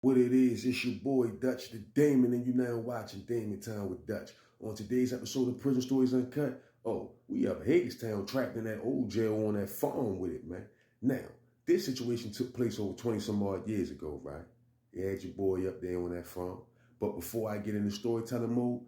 What it is, it's your boy Dutch the Damon, and you now watching Damon Time with Dutch. On today's episode of Prison Stories Uncut, we up Hagerstown trapped in that old jail on that farm with it, man. Now, this situation took place over 20 some odd years ago, right? You had your boy up there on that farm. But before I get into storytelling mode,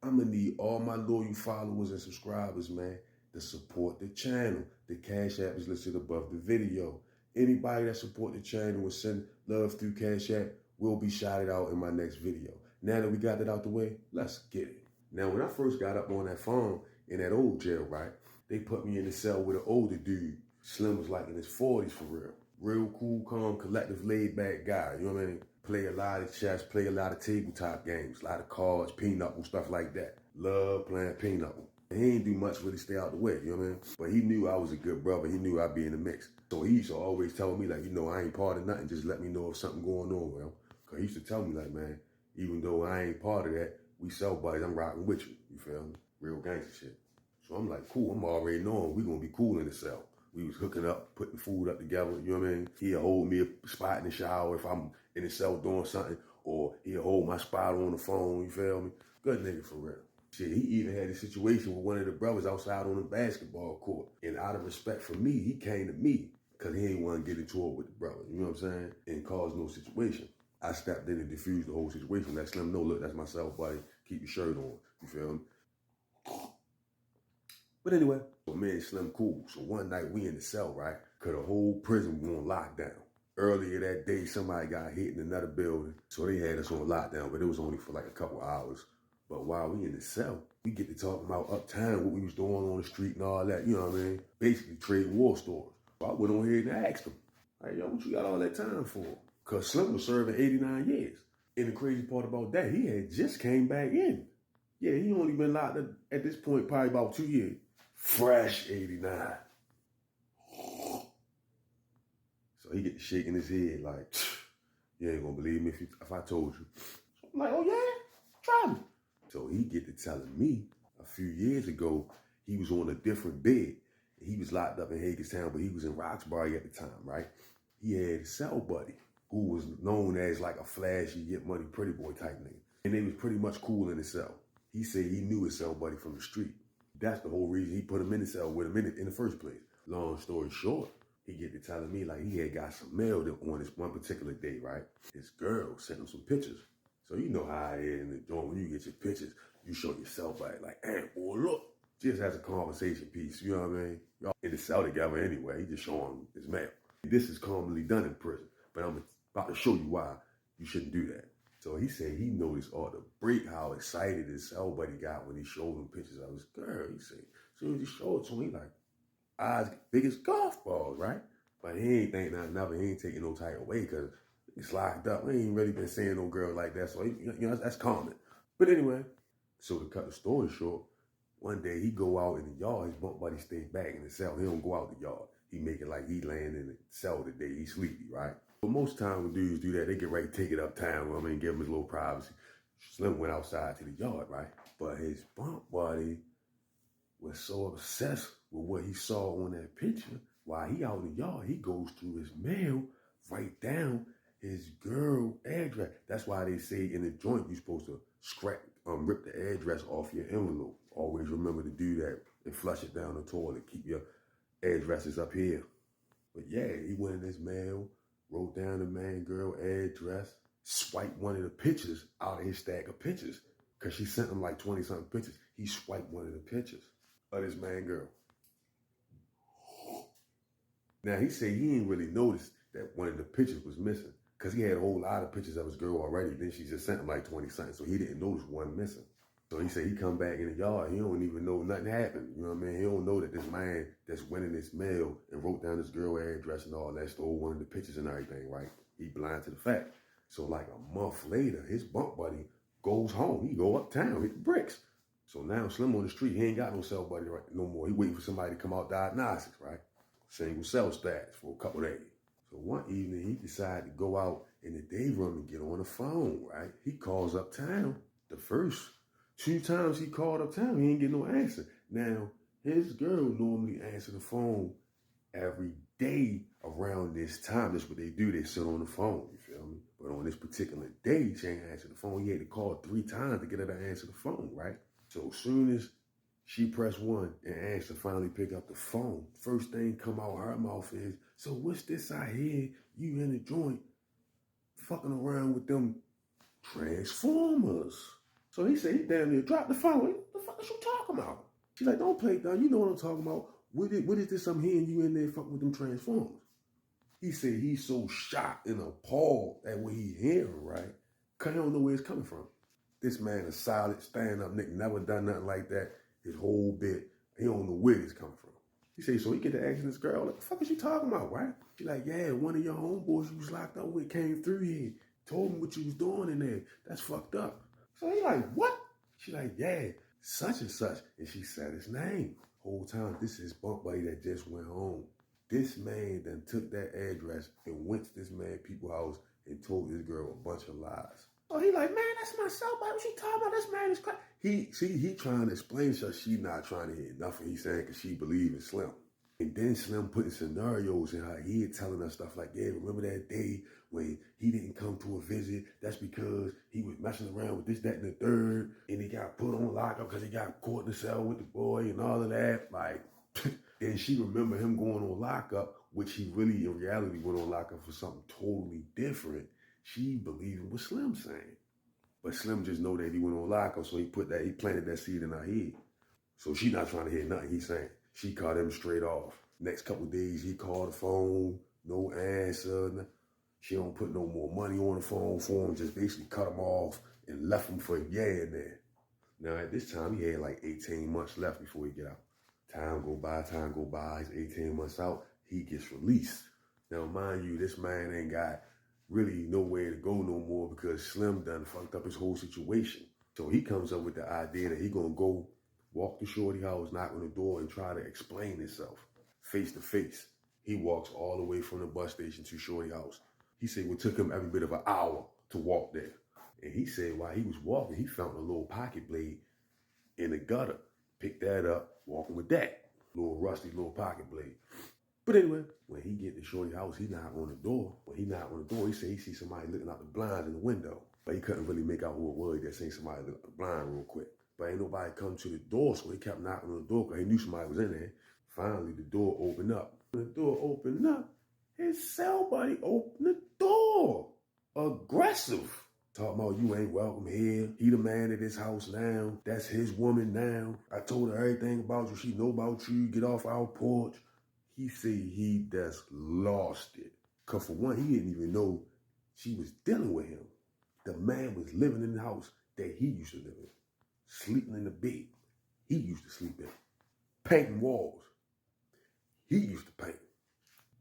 I'm gonna need all my loyal followers and subscribers, man, to support the channel. The Cash App is listed above the video. Anybody that support the channel and send love through Cash App will be shouted out in my next video. Now that we got that out the way, let's get it. Now, when I first got up on that farm in that old jail, right, they put me in the cell with an older dude. Slim was like in his 40s for real. Real cool, calm, collective, laid-back guy, you know what I mean? Play a lot of chess, play a lot of tabletop games, a lot of cards, pinochle, stuff like that. Love playing pinochle. He ain't do much really stay out the way, you know what I mean? But he knew I was a good brother. He knew I'd be in the mix. So he used to always tell me, like, I ain't part of nothing. Just let me know if something going on with him. Because he used to tell me, like, man, even though I ain't part of that, we cell buddies. I'm rocking with you. You feel me? Real gangster shit. So I'm like, cool. I'm already knowing we going to be cool in the cell. We was hooking up, putting food up together, you know what I mean? He'll hold me a spot in the shower if I'm in the cell doing something, or he'll hold my spot on the phone, you feel me? Good nigga for real. Shit, he even had a situation with one of the brothers outside on the basketball court. And out of respect for me, he came to me because he ain't want to get into it with the brother, you know what I'm saying? And cause no situation. I stepped in and diffused the whole situation. Let Slim know, look, that's my cell buddy. Keep your shirt on, you feel me? But anyway, so me and Slim cool. So one night we in the cell, right? Cause the whole prison was on lockdown. Earlier that day, somebody got hit in another building. So they had us on lockdown, but it was only for like a couple hours. But while we in the cell, we get to talking about uptown, what we was doing on the street and all that, you know what I mean? Basically trading war stories. So I went on here and asked him, like, yo, what you got all that time for? Cause Slim was serving 89 years. And the crazy part about that, he had just came back in. Yeah, he only been locked up at this point probably about 2 years. Fresh 89. So he get to shaking his head like, you ain't gonna believe me if I told you. So I'm like, oh yeah? Try me. So he get to telling me a few years ago, he was on a different bed. He was locked up in Hagerstown, but he was in Roxbury at the time, right? He had a cell buddy who was known as like a flashy, get money, pretty boy type nigga. And they was pretty much cool in the cell. He said he knew his cell buddy from the street. That's the whole reason he put him in the cell with him in the first place. Long story short, he get to telling me like he had got some mail on this one particular day, right? His girl sent him some pictures. So you know how it is in the joint. When you get your pictures, you show yourself like, hey, boy, look. Just as a conversation piece, you know what I mean? Y'all in the cell together anyway. He just showing him his mail. This is commonly done in prison, but I'm about to show you why you shouldn't do that. So he said he noticed all the break how excited his cell buddy got when he showed him pictures of his girl. He said, as soon as he showed it to him, he like, eyes big as golf balls, right? But he ain't think nothing of it. He ain't taking no type away because it's locked up. We ain't really been seeing no girl like that. So, that's common. But anyway, so to cut the story short, one day he go out in the yard. His bunk buddy stays back in the cell. He don't go out the yard. He make it like he laying in the cell today. He sleepy, right? But most times when dudes do that, they get ready to take it uptown. You know what I mean, give him his little privacy. Slim went outside to the yard, right? But his bunk buddy was so obsessed with what he saw on that picture. While he out in the yard, he goes through his mail, write down his girl address. That's why they say in the joint you're supposed to rip the address off your envelope. Always remember to do that and flush it down the toilet. Keep your addresses up here. But yeah, he went in his mail, wrote down the man girl address, swiped one of the pictures out of his stack of pictures. Cause she sent him like 20-something pictures. He swiped one of the pictures of this man girl. Now he said he didn't really notice that one of the pictures was missing. Cause he had a whole lot of pictures of his girl already. Then she just sent him like 20-something. So he didn't notice one missing. So he said he come back in the yard. He don't even know nothing happened. You know what I mean? He don't know that this man that's went in this mail and wrote down this girl address and all that, stole one of the pictures and everything, right? He blind to the fact. So like a month later, his bunk buddy goes home. He go uptown, hit the bricks. So now Slim on the street, he ain't got no cell buddy right no more. He waiting for somebody to come out diagnostics, right? Single cell status for a couple days. So one evening, he decided to go out in the day room and get on the phone, right? He calls uptown. The first 2 times he called uptown, he ain't get no answer. Now, his girl normally answer the phone every day around this time. That's what they do. They sit on the phone, you feel me? But on this particular day, she ain't answered the phone. He had to call 3 times to get her to answer the phone, right? So as soon as she pressed 1 and answered, finally pick up the phone, first thing come out her mouth is, so what's this I hear you in the joint fucking around with them Transformers? So he said he damn near dropped the phone. What the fuck is you talking about? She's like, don't play dumb. You know what I'm talking about. What is this I'm hearing you in there fucking with them Transformers? He said he's so shocked and appalled at what he hearing, right? Cause he don't know where it's coming from. This man is solid, stand-up nigga, never done nothing like that. His whole bit, he don't know where it's coming from. He said, so he get to asking this girl, like, the fuck is she talking about, right? She like, yeah, one of your homeboys you was locked up with came through here, told me what you was doing in there. That's fucked up. So he like, what? She like, yeah, such and such. And she said his name. Whole time, this is his bunk buddy that just went home. This man then took that address and went to this man people's house and told this girl a bunch of lies. So he like, man, that's my cell buddy. What she talking about? This man is crazy. He trying to explain to her she not trying to hear nothing. He's saying because she believe in Slim. And then Slim putting scenarios in her head telling her stuff like, yeah, remember that day when he didn't come to a visit? That's because he was messing around with this, that, and the third. And he got put on lockup because he got caught in the cell with the boy and all of that. Like, and she remember him going on lockup, which he really in reality went on lockup for something totally different. She believed in what Slim saying. But Slim just know that he went on lockup, so he planted that seed in her head. So she not trying to hear nothing he's saying. She called him straight off. Next couple of days, he called the phone, no answer. She don't put no more money on the phone for him, just basically cut him off and left him for a year in there. Now at this time, he had like 18 months left before he get out. Time go by, he's 18 months out, he gets released. Now mind you, this man ain't got really nowhere to go no more because Slim done fucked up his whole situation. So he comes up with the idea that he gonna go walk to Shorty house, knock on the door, and try to explain himself face to face. He walks all the way from the bus station to Shorty house. He said it took him every bit of an hour to walk there. And he said while he was walking, he found a little pocket blade in the gutter. Picked that up, walking with that. Little rusty little pocket blade. But anyway, when he get to Shorty house, he knocked on the door. When he knocked on the door, he said he see somebody looking out the blinds in the window. But he couldn't really make out who it was. He just seen somebody look out the blind real quick. But ain't nobody come to the door, so he kept knocking on the door because he knew somebody was in there. Finally, the door opened up. When the door opened up, his cell buddy opened the door. Aggressive. Talking about you ain't welcome here. He the man at this house now. That's his woman now. I told her everything about you. She know about you. Get off our porch. He said he just lost it. Because for one, he didn't even know she was dealing with him. The man was living in the house that he used to live in. Sleeping in the bed he used to sleep in. Painting walls he used to paint.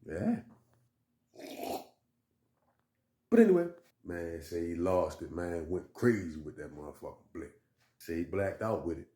Yeah. But anyway, man say he lost it, man. Went crazy with that motherfucking blick. Say he blacked out with it.